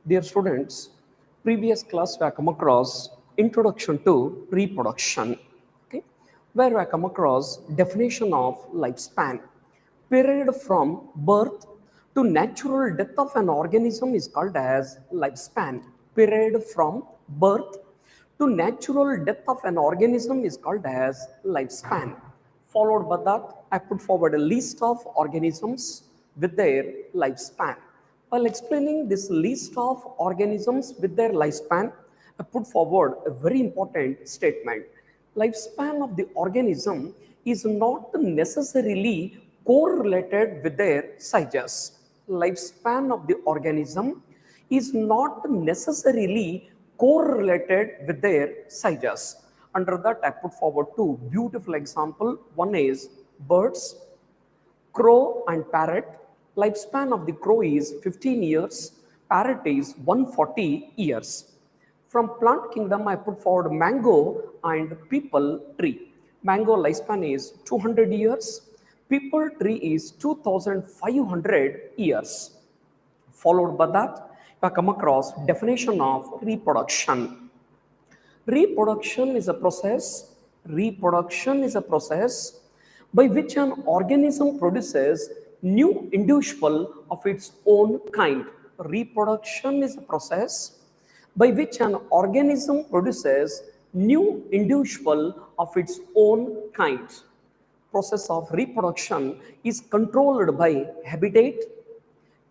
Dear students, previous class we have come across introduction to reproduction, okay, where we have come across definition of lifespan. Period from birth to natural death of an organism is called as lifespan. Period from birth to natural death of an organism is called as lifespan. Followed by that, I put forward a list of organisms with their lifespan. While explaining this list of organisms with their lifespan, I put forward a very important statement. Lifespan of the organism is not necessarily correlated with their sizes. Lifespan of the organism is not necessarily correlated with their sizes. Under that, I put forward two beautiful examples. One is birds, crow and parrot. Lifespan of the crow is 15 years, parrot is 140 years. From plant kingdom, I put forward mango and peepal tree. Mango lifespan is 200 years, peepal tree is 2500 years. Followed by that, I come across definition of reproduction. Reproduction is a process by which an organism produces new individual of its own kind. Reproduction is a process by which an organism produces new individual of its own kind. Process of reproduction is controlled by habitat,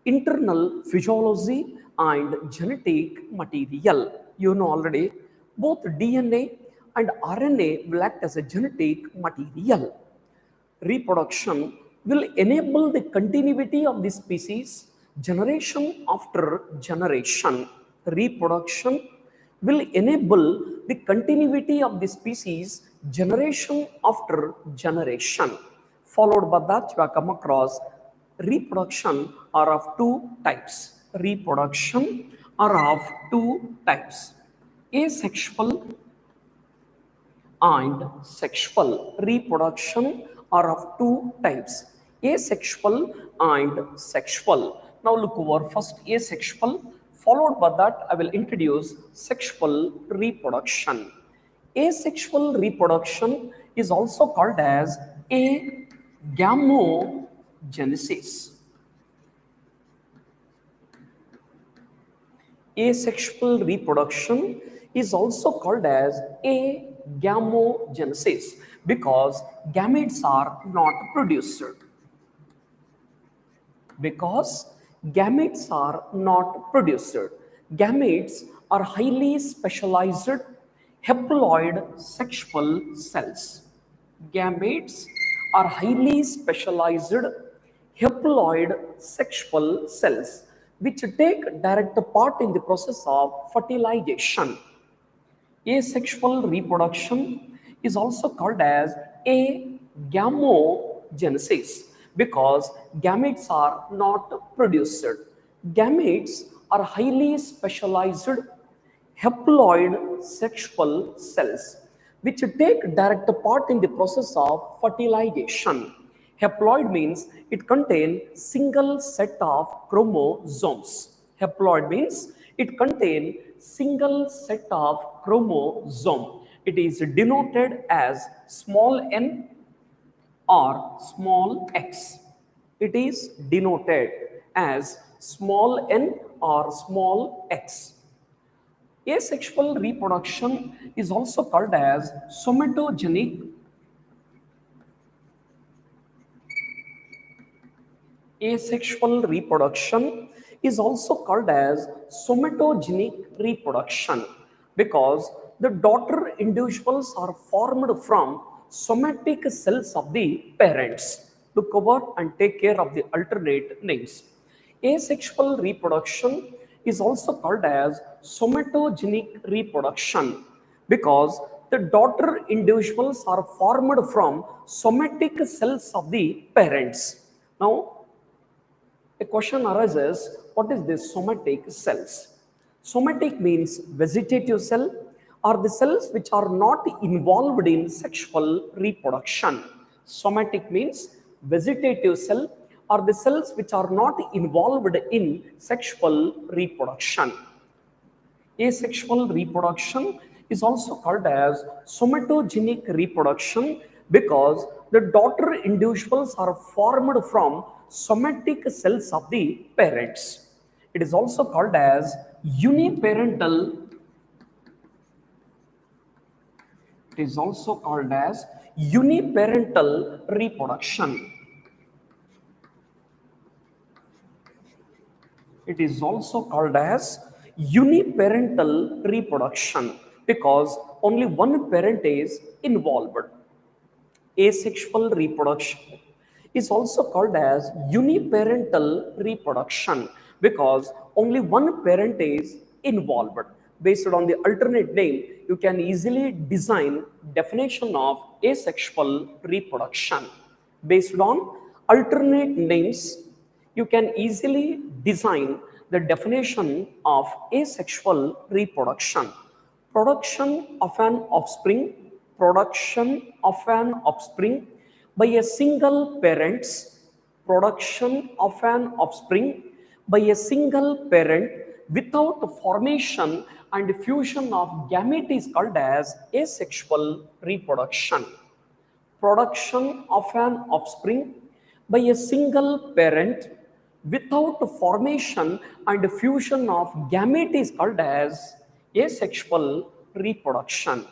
internal physiology and genetic material. You know already, both DNA and RNA will act as a genetic material. Reproduction will enable the continuity of the species generation after generation. Reproduction will enable the continuity of the species generation after generation. Followed by that, you have come across reproduction are of two types. Reproduction are of two types: asexual and sexual. Reproduction are of two types: asexual and sexual. Now look over first asexual, followed by that I will introduce sexual reproduction. Asexual reproduction is also called as agamogenesis. Asexual reproduction is also called as agamogenesis because gametes are not produced. Gametes are highly specialized haploid sexual cells. Gametes are highly specialized haploid sexual cells which take direct part in the process of fertilization. Asexual reproduction is also called as agamogenesis because gametes are not produced. Gametes are highly specialized haploid sexual cells which take direct part in the process of fertilization. Haploid means it contains single set of chromosomes. Haploid means it contains single set of chromosome. It is denoted as small n or small x. It is denoted as small n or small x. Asexual reproduction is also called as somatogenic. Asexual reproduction is also called as somatogenic reproduction because the daughter individuals are formed from somatic cells of the parents. Look over and take care of the alternate names. Asexual reproduction is also called as somatogenic reproduction because the daughter individuals are formed from somatic cells of the parents. Now, a question arises, what is this somatic cells? Somatic means vegetative cell are the cells which are not involved in sexual reproduction. Somatic means vegetative cell are the cells which are not involved in sexual reproduction. Asexual reproduction is also called as somatogenic reproduction because the daughter individuals are formed from somatic cells of the parents. It is also called as uniparental. It is also called as uniparental reproduction. It is also called as uniparental reproduction because only one parent is involved. Asexual reproduction is also called as uniparental reproduction because only one parent is involved. Based on the alternate name, you can easily design definition of asexual reproduction. Based on alternate names, you can easily design the definition of asexual reproduction. Production of an offspring, production of an offspring by a single parents, production of an offspring by a single parent without formation and fusion of gamete is called as asexual reproduction. Production of an offspring by a single parent without formation and fusion of gamete is called as asexual reproduction.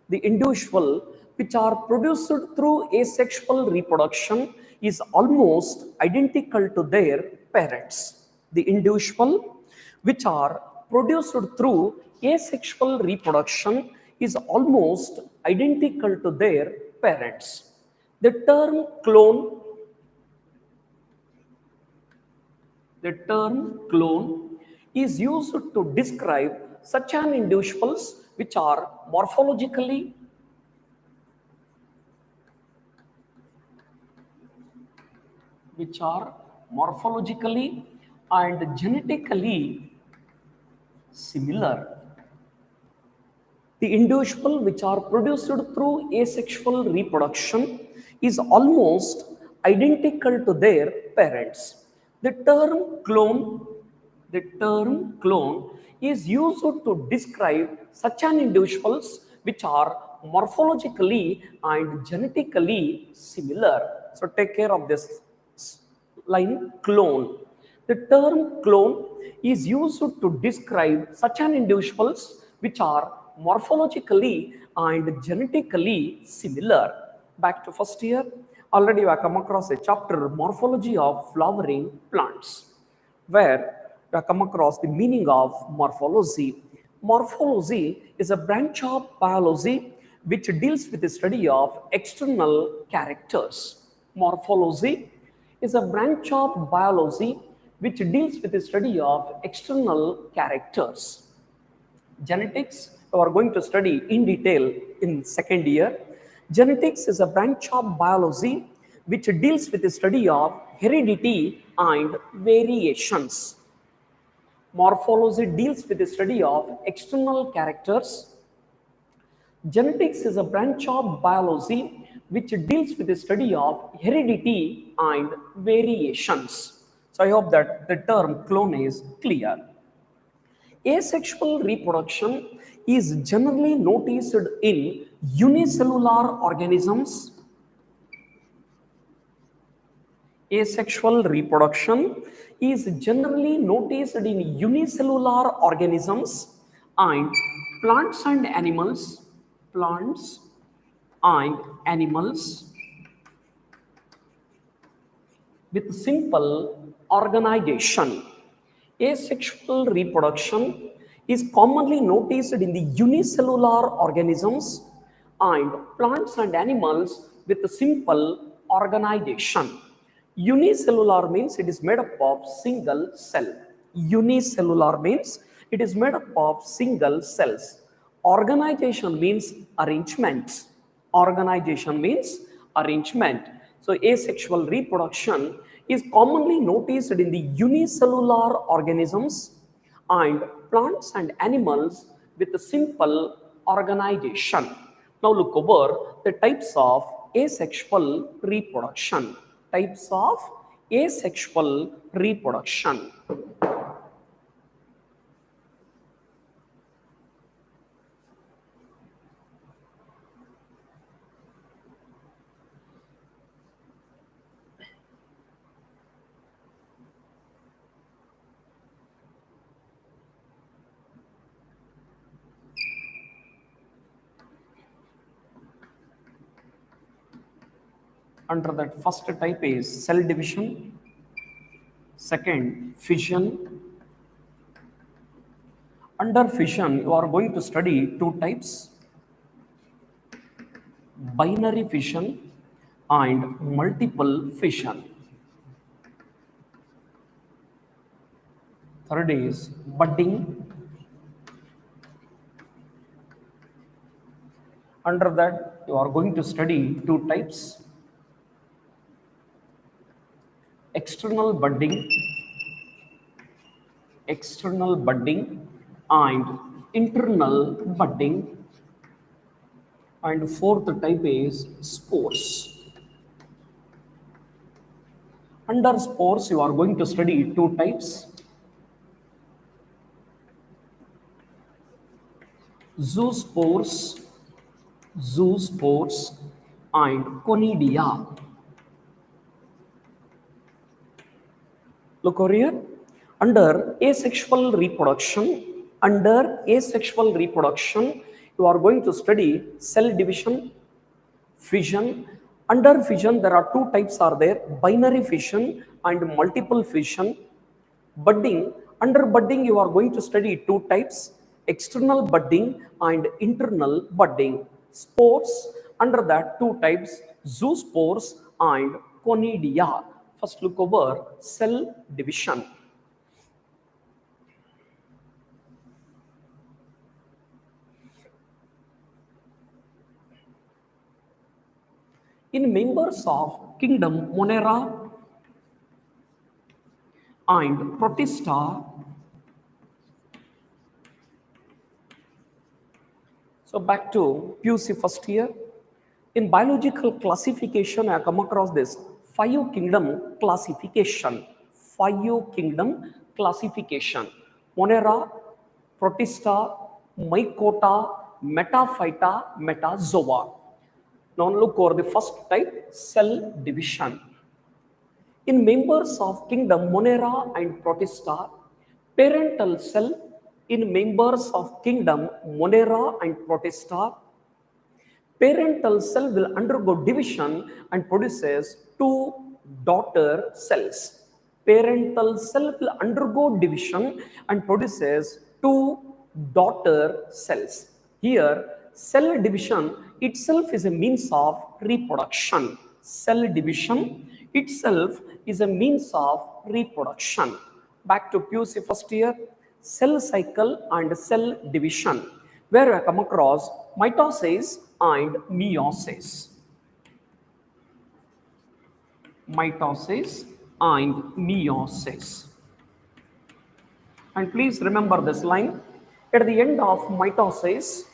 The individual which are produced through asexual reproduction is almost identical to their parents. The individual which are produced through asexual reproduction is almost identical to their parents. The term clone is used to describe such an individuals which are morphologically and genetically similar. The individual which are produced through asexual reproduction is almost identical to their parents. The term clone is used to describe such an individuals which are morphologically and genetically similar. So take care of this line clone. The term clone is used to describe such an individuals which are morphologically and genetically similar. Back to first year, already you have come across a chapter morphology of flowering plants, where you have come across the meaning of morphology. Morphology is a branch of biology which deals with the study of external characters. Morphology is a branch of biology which deals with the study of external characters. Genetics, we are going to study in detail in second year. Genetics is a branch of biology which deals with the study of heredity and variations. Morphology deals with the study of external characters. Genetics is a branch of biology which deals with the study of heredity and variations. So I hope that the term clone is clear. Asexual reproduction is generally noticed in unicellular organisms. Asexual reproduction is generally noticed in unicellular organisms and plants and animals. Plants and animals with simple organization. Asexual reproduction is commonly noticed in the unicellular organisms and plants and animals with a simple organization. Unicellular means it is made up of single cell. Unicellular means it is made up of single cells. Organization means arrangement. Organization means arrangement. So asexual reproduction is commonly noticed in the unicellular organisms and plants and animals with a simple organization. Now look over the types of asexual reproduction. Types of asexual reproduction. Under that, first type is cell division, second fission. Under fission, you are going to study two types: binary fission and multiple fission. Third is budding. Under that, you are going to study two types: external budding and internal budding. And fourth type is spores. Under spores, you are going to study two types: zoospores and conidia. Look over here. Under asexual reproduction, you are going to study cell division, fission. Under fission, there are two types are there: binary fission and multiple fission. Budding. Under budding, you are going to study two types: external budding and internal budding. Spores. Under that, two types: zoospores and conidia. First, look over cell division. In members of kingdom Monera and Protista, so back to PUC first year. In biological classification, I come across this five kingdom classification. Monera, Protista, Mycota, Metaphyta, Metazoa. Now look over the first type, cell division. In members of kingdom Monera and Protista, parental cell. In members of kingdom Monera and Protista, parental cell will undergo division and produces two daughter cells. Parental cell will undergo division and produces two daughter cells. Here, cell division itself is a means of reproduction. Cell division itself is a means of reproduction. Back to PUC first year, cell cycle and cell division, where I come across mitosis and meiosis. And please remember this line: at the end of mitosis,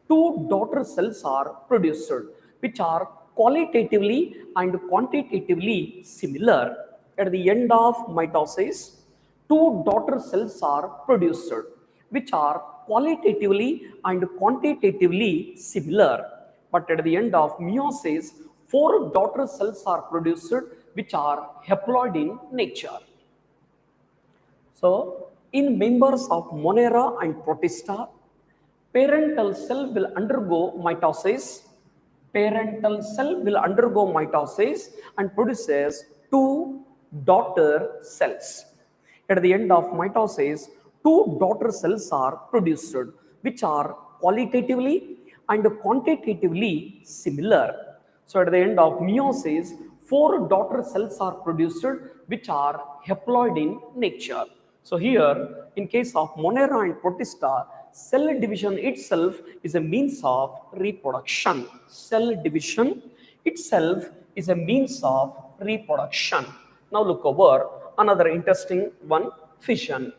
two daughter cells are produced, which are qualitatively and quantitatively similar. At the end of mitosis, two daughter cells are produced, which are qualitatively and quantitatively similar. But at the end of meiosis, four daughter cells are produced, which are haploid in nature. So, in members of Monera and Protista, parental cell will undergo mitosis. And produces two daughter cells. At the end of mitosis, two daughter cells are produced, which are qualitatively and quantitatively similar. So at the end of meiosis, four daughter cells are produced, which are haploid in nature. So here, in case of Monera and Protista, cell division itself is a means of reproduction. Now look over another interesting one, fission.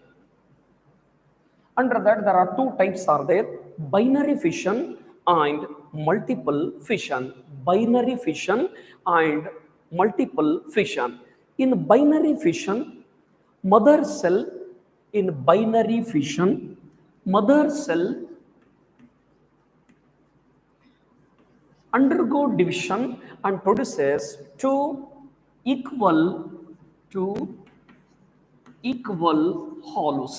Under that, there are two types are there: binary fission and multiple fission. multiple fission. In binary fission, mother cell undergo division and produces two equal hollows,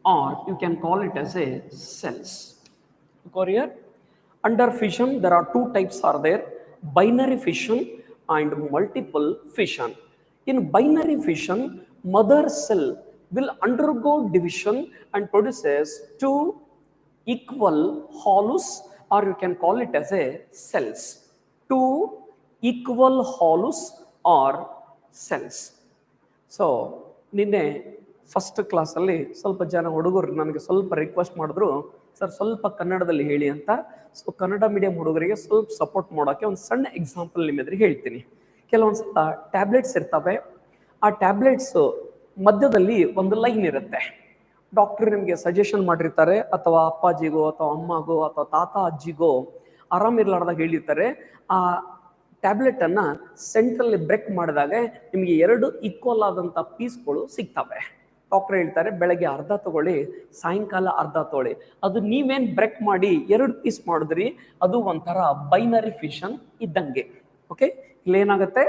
or you can call it as a cells. Look here. Under fission, there are two types are there: binary fission and multiple fission. In binary fission, mother cell will undergo division and produces two equal hollows, or you can call it as a cells. Two equal hollows or cells. So, ನಿನ್ನೆ first ಕ್ಲಾಸಲ್ಲಿ ಸ್ವಲ್ಪ ಜನ ಹುಡುಗರು ನನಗೆ ಸ್ವಲ್ಪ request ಮಾಡಿದ್ರು, sir ಸ್ವಲ್ಪ ಕನ್ನಡದಲ್ಲಿ ಹೇಳಿ ಅಂತ. ಸೊ ಕನ್ನಡ ಮೀಡಿಯಂ ಹುಡುಗರಿಗೆ ಸ್ವಲ್ಪ ಸಪೋರ್ಟ್ ಮಾಡೋಕ್ಕೆ ಒಂದು ಸಣ್ಣ ಎಕ್ಸಾಂಪಲ್ ನಿಮ್ಮ ಎದುರಿಗೆ ಹೇಳ್ತೀನಿ. ಕೆಲವೊಂದು ಸಲ ಟ್ಯಾಬ್ಲೆಟ್ಸ್ ಇರ್ತವೆ, ಆ ಟ್ಯಾಬ್ಲೆಟ್ಸ್ ಮಧ್ಯದಲ್ಲಿ ಒಂದು ಲೈನ್ ಇರುತ್ತೆ. ಡಾಕ್ಟರ್ ನಿಮಗೆ ಸಜೆಷನ್ ಮಾಡಿರ್ತಾರೆ, ಅಥವಾ ಅಪ್ಪಾಜಿಗೋ ಅಥವಾ ಅಮ್ಮಗೋ ಅಥವಾ ತಾತ ಅಜ್ಜಿಗೋ ಆರಾಮಿರ್ಲಾರ್ದಾಗ ಹೇಳಿರ್ತಾರೆ, ಆ ಟ್ಯಾಬ್ಲೆಟ್ ಅನ್ನ ಸೆಂಟ್ರಲ್ಲಿ ಬ್ರೇಕ್ ಮಾಡಿದಾಗ ನಿಮಗೆ ಎರಡು ಈಕ್ವಲ್ ಆದಂಥ ಪೀಸ್ಗಳು ಸಿಗ್ತವೆ. ಡಾಕ್ಟರ್ ಹೇಳ್ತಾರೆ ಬೆಳಗ್ಗೆ ಅರ್ಧ ತಗೊಳ್ಳಿ, ಸಾಯಂಕಾಲ ಅರ್ಧ ತಗೊಳ್ಳಿ. ಅದು ನೀವೇನು ಬ್ರೇಕ್ ಮಾಡಿ ಎರಡು ಪೀಸ್ ಮಾಡಿದ್ರಿ, ಅದು ಒಂಥರ ಬೈನರಿ ಫಿಷನ್ ಇದ್ದಂಗೆ. ಓಕೆ, ಇಲ್ಲೇನಾಗುತ್ತೆ,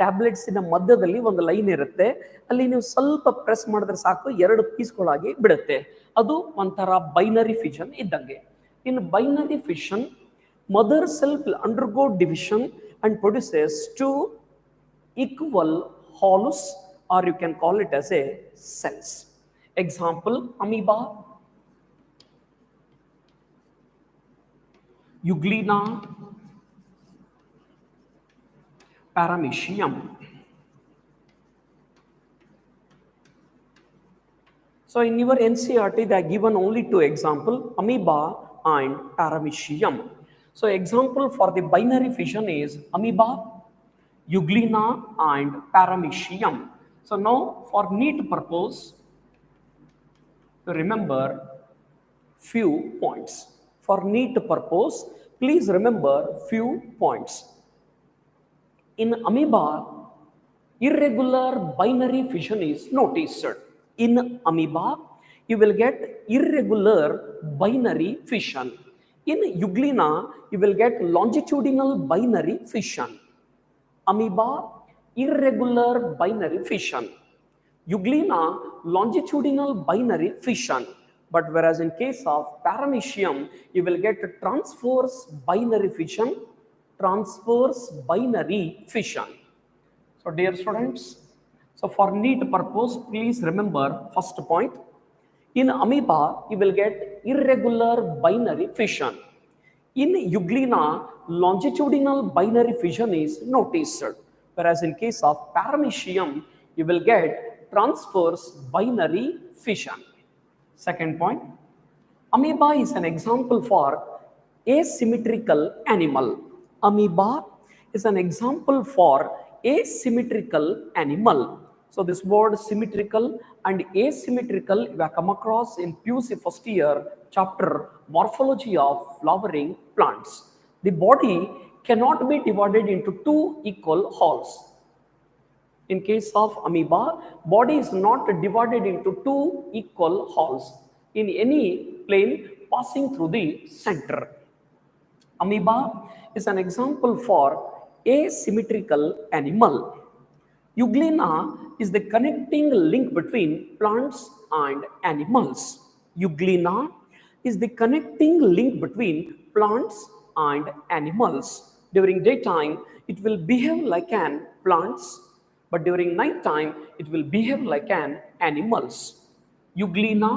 ಟ್ಯಾಬ್ಲೆಟ್ಸಿನ ಮಧ್ಯದಲ್ಲಿ ಒಂದು ಲೈನ್ ಇರುತ್ತೆ, ಅಲ್ಲಿ ನೀವು ಸ್ವಲ್ಪ ಪ್ರೆಸ್ ಮಾಡಿದ್ರೆ ಸಾಕು ಎರಡು ಪೀಸ್ಗಳಾಗಿ ಬಿಡುತ್ತೆ. ಅದು ಒಂಥರ ಬೈನರಿ ಫಿಷನ್ ಇದ್ದಂಗೆ. In binary fission, mother cell will undergo division and produces two equal hollows, or you can call it as a cells. Example, amoeba, euglena, paramecium. So in your NCERT they are given only two examples, amoeba and paramecium. So example for the binary fission is amoeba, euglena and paramecium. So now for neat purpose, remember few points. For neat purpose, please remember few points. In amoeba, irregular binary fission is noticed. In amoeba, you will get irregular binary fission. In euglena, you will get longitudinal binary fission. Amoeba, irregular binary fission. Euglena, longitudinal binary fission. But whereas in case of paramecium, you will get transverse binary fission. Transverse binary fission. So dear students, so for neat purpose, please remember first point. In amoeba, you will get irregular binary fission. In euglena, longitudinal binary fission is noticed. Whereas in case of paramecium, you will get transverse binary fission. Second point, amoeba is an example for asymmetrical animal. Amoeba is an example for asymmetrical animal. So this word symmetrical and asymmetrical we have come across in PUC first year chapter morphology of flowering plants. The body cannot be divided into two equal halves. In case of amoeba, body is not divided into two equal halves in any plane passing through the center. Amoeba is an example for asymmetrical animal. Euglena is the connecting link between plants and animals. Euglena is the connecting link between plants and animals. During daytime, it will behave like an plants, but during night time, it will behave like an animals. Euglena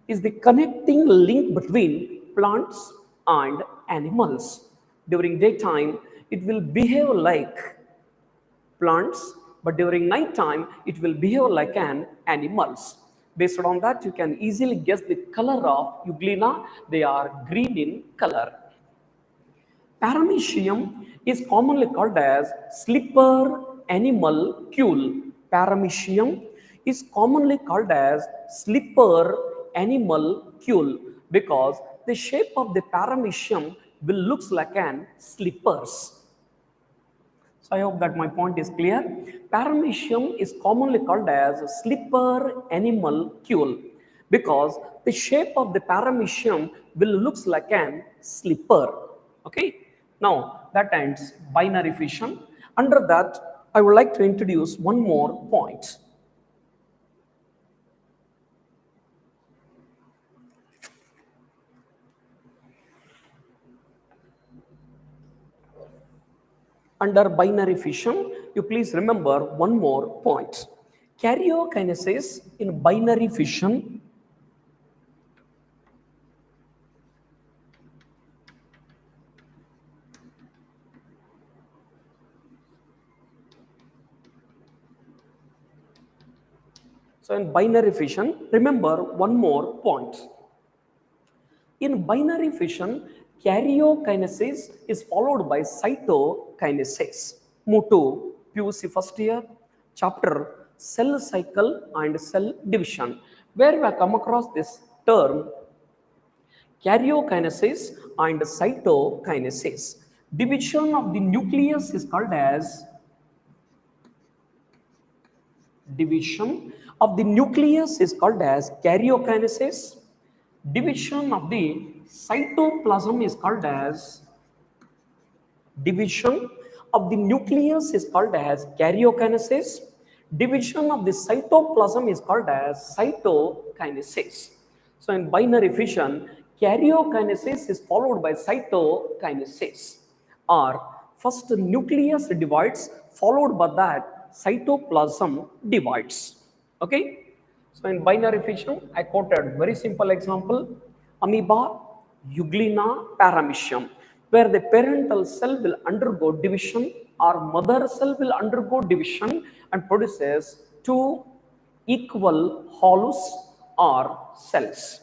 is the connecting link between plants and animals. During daytime, it will behave like plants, but during night time, it will behave like an animals. Based on that, you can easily guess the color of euglena. They are green in color. Paramecium is commonly called as slipper animalcule. Paramecium is commonly called as slipper animalcule because the shape of the paramecium will looks like an slippers. So I hope that my point is clear. Paramecium is commonly called as slipper animalcule because the shape of the paramecium will looks like an slipper. Okay. Now that ends binary fission. Under that, I would like to introduce one more point. Under binary fission, you please remember one more point. Karyokinesis in binary fission So in binary fission, remember one more point. In binary fission, karyokinesis is followed by cytokinesis. Move to PUC first year, chapter cell cycle and cell division, where we have come across this term karyokinesis and cytokinesis. Division of the nucleus is called as division of the nucleus is called as karyokinesis. Division of the cytoplasm is called as division of the nucleus is called as karyokinesis. Division of the cytoplasm is called as cytokinesis. So in binary fission, karyokinesis is followed by cytokinesis. Or first nucleus divides, followed by that cytoplasm divides. Okay. So in binary fission, I quoted very simple example, amoeba, euglena, paramecium, where the parental cell will undergo division or mother cell will undergo division and produces two equal hollows or cells.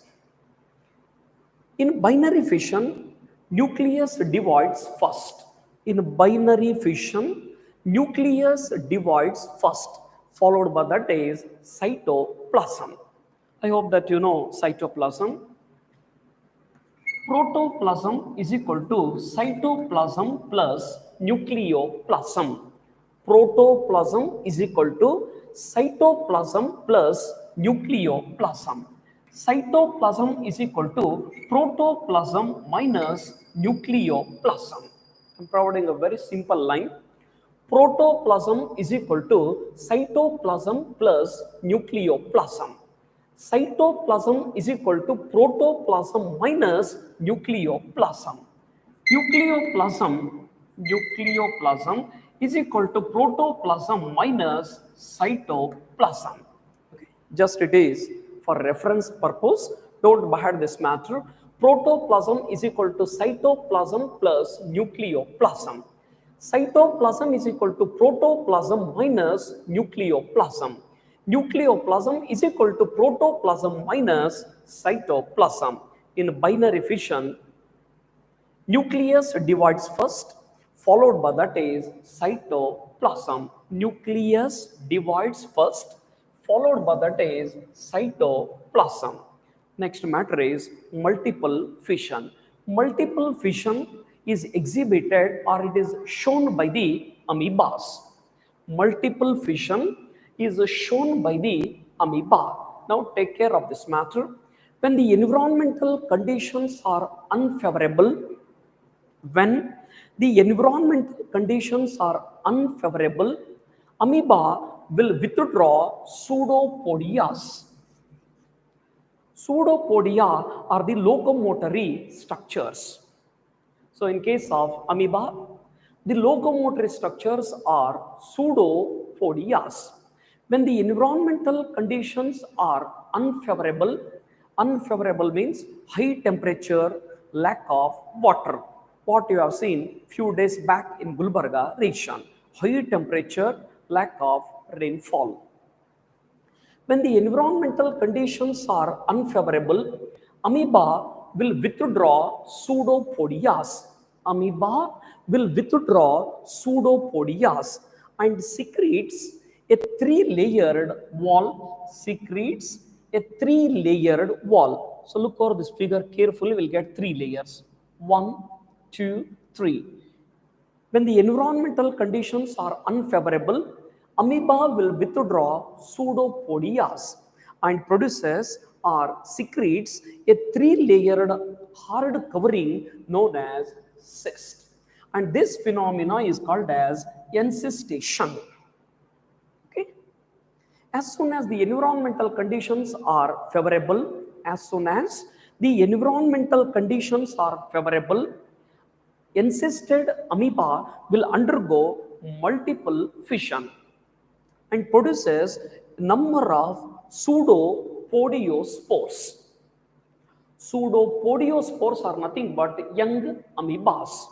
In binary fission, nucleus divides first. In binary fission, nucleus divides first, followed by that is cytoplasm. I hope that you know cytoplasm. Protoplasm is equal to cytoplasm plus nucleoplasm. Protoplasm is equal to cytoplasm plus nucleoplasm. Cytoplasm is equal to protoplasm minus nucleoplasm. I'm providing a very simple line. Protoplasm is equal to cytoplasm plus nucleoplasm. Cytoplasm is equal to protoplasm minus nucleoplasm. Nucleoplasm is equal to protoplasm minus cytoplasm. Okay. Just it is for reference purpose. Don't behind this matter. Protoplasm is equal to cytoplasm plus nucleoplasm. Cytoplasm is equal to protoplasm minus nucleoplasm. Nucleoplasm is equal to protoplasm minus cytoplasm. In binary fission, nucleus divides first, followed by that is cytoplasm. Nucleus divides first, followed by that is cytoplasm. Next matter is multiple fission. Multiple fission is exhibited or it is shown by the amoebas. Multiple fission is shown by the amoeba. Now take care of this matter. When the environmental conditions are unfavorable, amoeba will withdraw pseudopodias. Pseudopodia are the locomotory structures. So in case of amoeba, the locomotory structures are pseudopodias. When the environmental conditions are unfavorable, unfavorable means high temperature, lack of water. What you have seen few days back in Gulbarga region, high temperature, lack of rainfall. When the environmental conditions are unfavorable, amoeba will withdraw pseudopodias. Amoeba will withdraw pseudopodias and secretes a three-layered wall. So look over this figure carefully, we'll get three layers. 1, 2, 3. When the environmental conditions are unfavorable, amoeba will withdraw pseudopodias and produces or secretes a three-layered hard covering known as cyst. And this phenomena is called as encystation. Okay? As soon as the environmental conditions are favorable, as soon as the environmental conditions are favorable, encysted amoeba will undergo multiple fission and produces number of pseudopodiospores. Pseudopodiospores are nothing but young amoebas.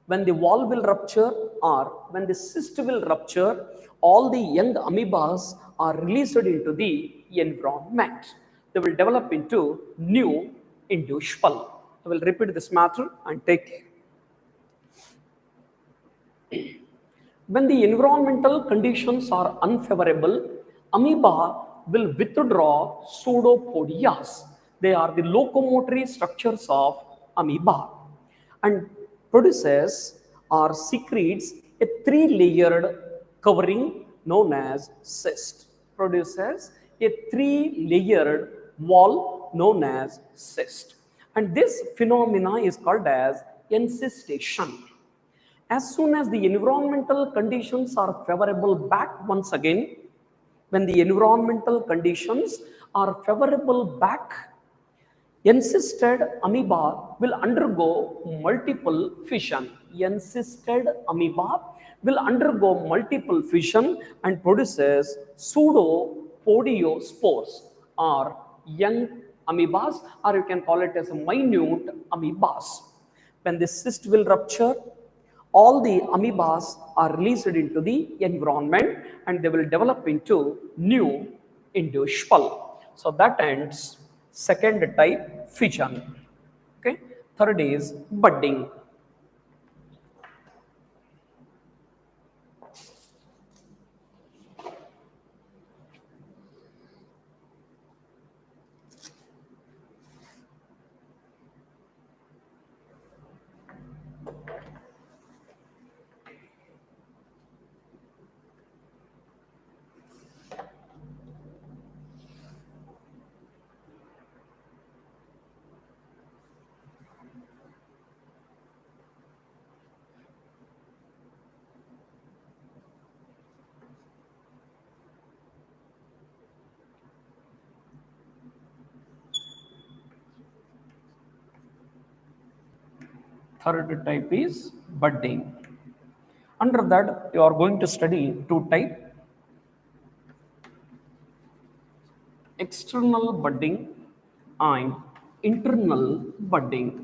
When the wall will rupture or when the cyst will rupture, all the young amoebas are released into the environment. They will develop into new individual. I will repeat this matter and take. When the environmental conditions are unfavorable, amoeba will withdraw pseudopodias. They are the locomotory structures of amoeba and produces or secretes a three-layered covering known as cyst. Produces a three-layered wall known as cyst. And this phenomena is called as encystation. As soon as the environmental conditions are favorable, back once again, when the environmental conditions are favorable back, encysted amoeba will undergo multiple fission. Encysted amoeba will undergo multiple fission and produces pseudopodiospores or young amoebas, or you can call it as minute amoebas. When the cyst will rupture, all the amoebas are released into the environment and they will develop into new individual. So that ends second type, fission. Okay. Third is budding. Third type is budding. Under that, you are going to study two types: external budding and internal budding.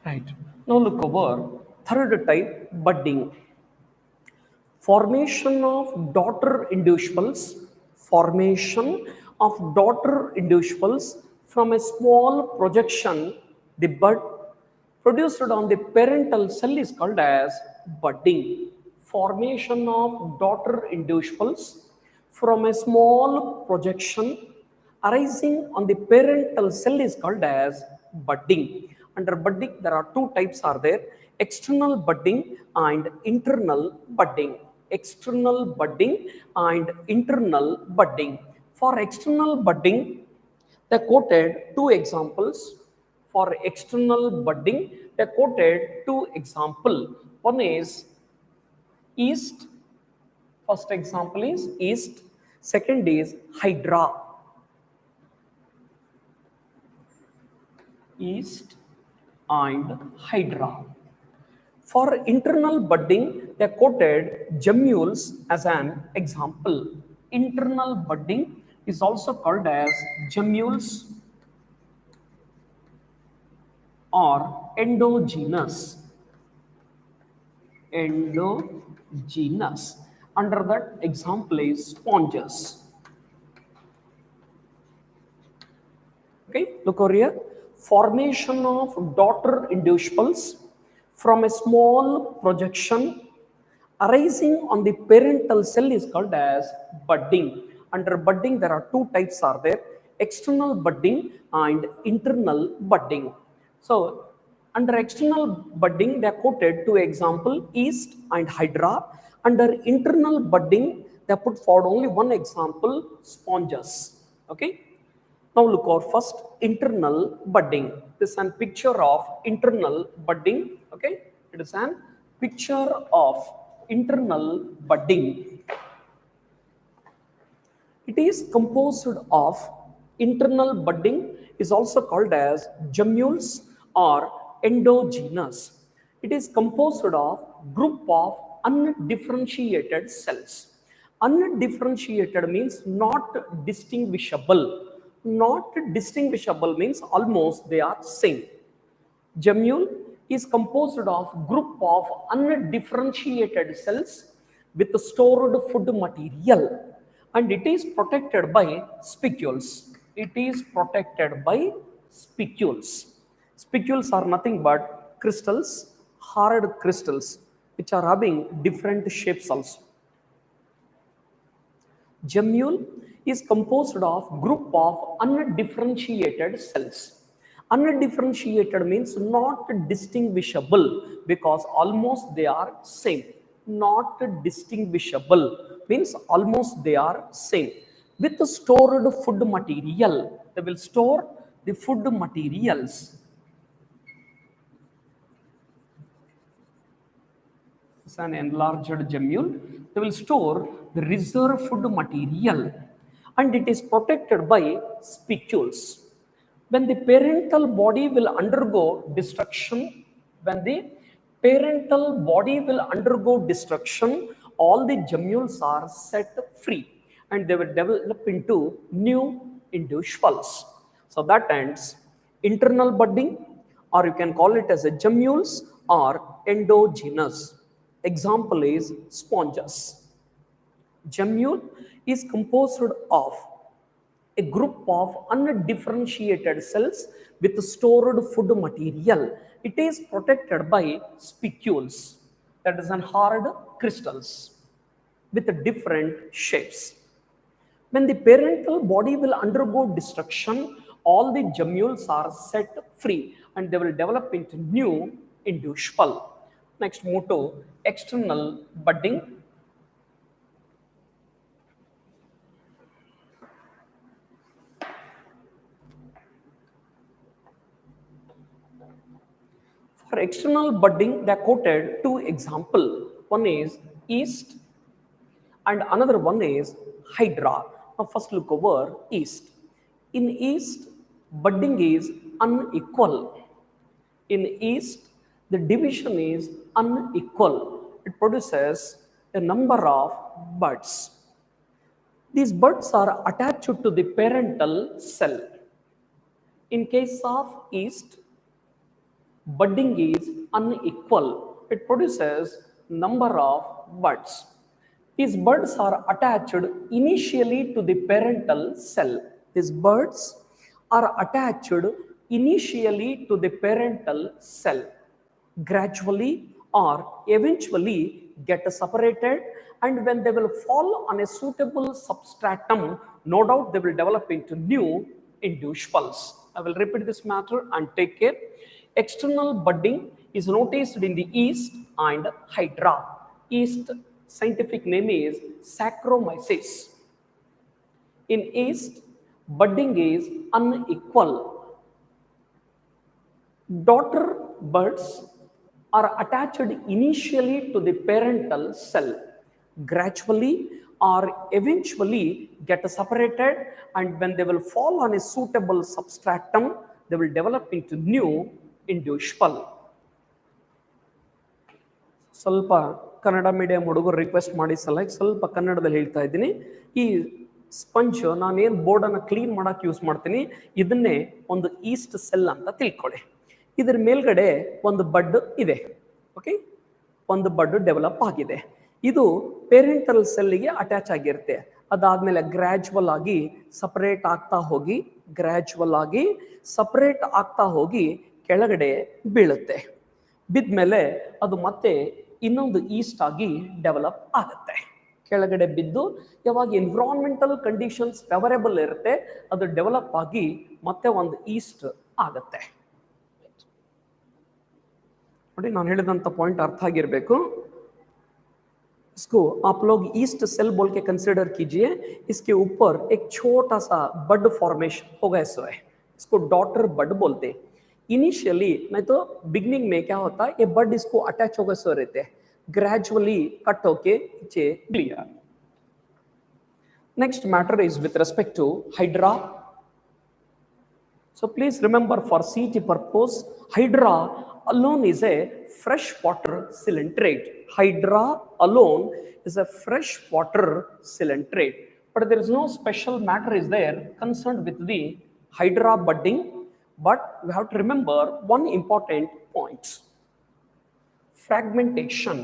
Right. Now look over Third type, budding. Formation of daughter individuals. Formation of daughter individuals from a small projection, the bud produced on the parental cell is called as budding. Formation of daughter individuals from a small projection arising on the parental cell is called as budding. Under budding, there are two types are there: external budding and internal budding. External budding and internal budding. For external budding, they quoted two examples. For external budding, they quoted two examples. One is yeast. First example is yeast. Second is hydra. Yeast and hydra. For internal budding, they quoted gemmules as an example. Internal budding is also called as gemmules or endogenous. Endogenous. Under that example is sponges. Okay, look over here. Formation of daughter individuals from a small projection arising on the parental cell is called as budding. Under budding, there are two types are there: external budding and internal budding. So under external budding, they are quoted two example, yeast and hydra. Under internal budding, they put forward only one example, sponges. Okay. Now look our first internal budding. This is a picture of internal budding. Okay, it is a picture of internal budding. It is composed of internal budding is also called as gemmules or endogenous. It is composed of group of undifferentiated cells. Undifferentiated means not distinguishable. Not distinguishable means almost they are same. Gemmule is composed of group of undifferentiated cells with stored food material, and it is protected by spicules. It is protected by spicules. Spicules are nothing but crystals, hard crystals, which are having different shapes also. Gemmule is composed of group of undifferentiated cells. Undifferentiated means not distinguishable because almost they are same. Not distinguishable means almost they are same. With the stored food material, they will store the food materials. It's an enlarged gemmule. They will store the reserve food material, and it is protected by spicules. When the parental body will undergo destruction, when the parental body will undergo destruction, all the gemmules are set free and they will develop into new individuals. So that ends internal budding, or you can call it as a gemmules or endogenous. Example is sponges. Gemmule is composed of a group of undifferentiated cells with stored food material. It is protected by spicules, that is, hard crystals with different shapes. When the parental body will undergo destruction, all the gemmules are set free and they will develop into new individual. Next, move to external budding. For external budding, they quoted two examples. One is yeast and another one is hydra. Now first look over yeast. In yeast, budding is unequal. In yeast, the division is unequal. It produces a number of buds. These buds are attached to the parental cell. In case of yeast, budding is unequal. it produces number of buds. These buds are attached initially to the parental cell. These buds are attached initially to the parental cell. Gradually or eventually get separated, and when they will fall on a suitable substratum, no doubt they will develop into new individuals. I will repeat this matter and take care. External budding is noticed in the yeast and hydra. Yeast scientific name is Saccharomyces. In yeast, budding is unequal. Daughter buds are attached initially to the parental cell. Gradually or eventually get separated, and when they will fall on a suitable substratum, they will develop into new individual. ಸ್ವಲ್ಪ Kannada medium ಹುಡುಗರು request ಮಾಡಿ ಸಲಕ್ಕೆ ಸ್ವಲ್ಪ ಕನ್ನಡದಲ್ಲಿ ಹೇಳ್ತಾ ಇದ್ದೀನಿ. ಈ sponge ನಾನೇನು ಬೋರ್ಡನ್ನು ಕ್ಲೀನ್ ಮಾಡೋಕೆ ಯೂಸ್ ಮಾಡ್ತೀನಿ, ಇದನ್ನೇ ಒಂದು ಈಸ್ಟ್ ಸೆಲ್ ಅಂತ ತಿಳ್ಕೊಳ್ಳಿ. ಇದರ ಮೇಲ್ಗಡೆ ಒಂದು ಬಡ್ ಇದೆ. ಓಕೆ, ಒಂದು ಬಡ್ ಡೆವಲಪ್ ಆಗಿದೆ. ಇದು ಪೇರೆಂಟಲ್ ಸೆಲ್ಗೆ ಅಟ್ಯಾಚ್ ಆಗಿರುತ್ತೆ. ಅದಾದ್ಮೇಲೆ ಗ್ರ್ಯಾಜುವಲ್ ಆಗಿ ಸಪರೇಟ್ ಆಗ್ತಾ ಹೋಗಿ ಆಗ್ತಾ ಹೋಗಿ ಕೆಳಗಡೆ ಬೀಳುತ್ತೆ. ಬಿದ್ಮೇಲೆ ಅದು ಮತ್ತೆ ಇನ್ನೊಂದು ಈಸ್ಟ್ ಆಗಿ ಡೆವಲಪ್ ಆಗುತ್ತೆ. ಕೆಳಗಡೆ ಬಿದ್ದು ಯಾವಾಗ ಎನ್ವಿರಾನ್ಮೆಂಟಲ್ ಕಂಡೀಷನ್ಸ್ ಫೇವರೇಬಲ್ ಇರುತ್ತೆ, ಅದು ಡೆವಲಪ್ ಆಗಿ ಮತ್ತೆ ಒಂದು ಈಸ್ಟ್ ಆಗುತ್ತೆ. ನೋಡಿ, ನಾನು ಹೇಳಿದಂಥ ಪಾಯಿಂಟ್ ಅರ್ಥ ಆಗಿರಬೇಕು. इसको आप लोग ईस्ट सेल बोल के कंसिडर कीजिए. इसके ऊपर एक छोटा सा बड फॉर्मेशन होगा, इसको डॉटर बड बोलते हैं. इनिशियली नहीं तो बिगनिंग में क्या होता है, ये बड इसको अटैच होकर सो रहते हैं, ग्रेजुअली कट होके नीचे clear. Next matter is with respect to hydra. So please remember, for CT purpose, hydra alone is a freshwater coelenterate. Hydra alone is a freshwater coelenterate, but there is no special matter is there concerned with the hydra budding. But we have to remember one important point: fragmentation.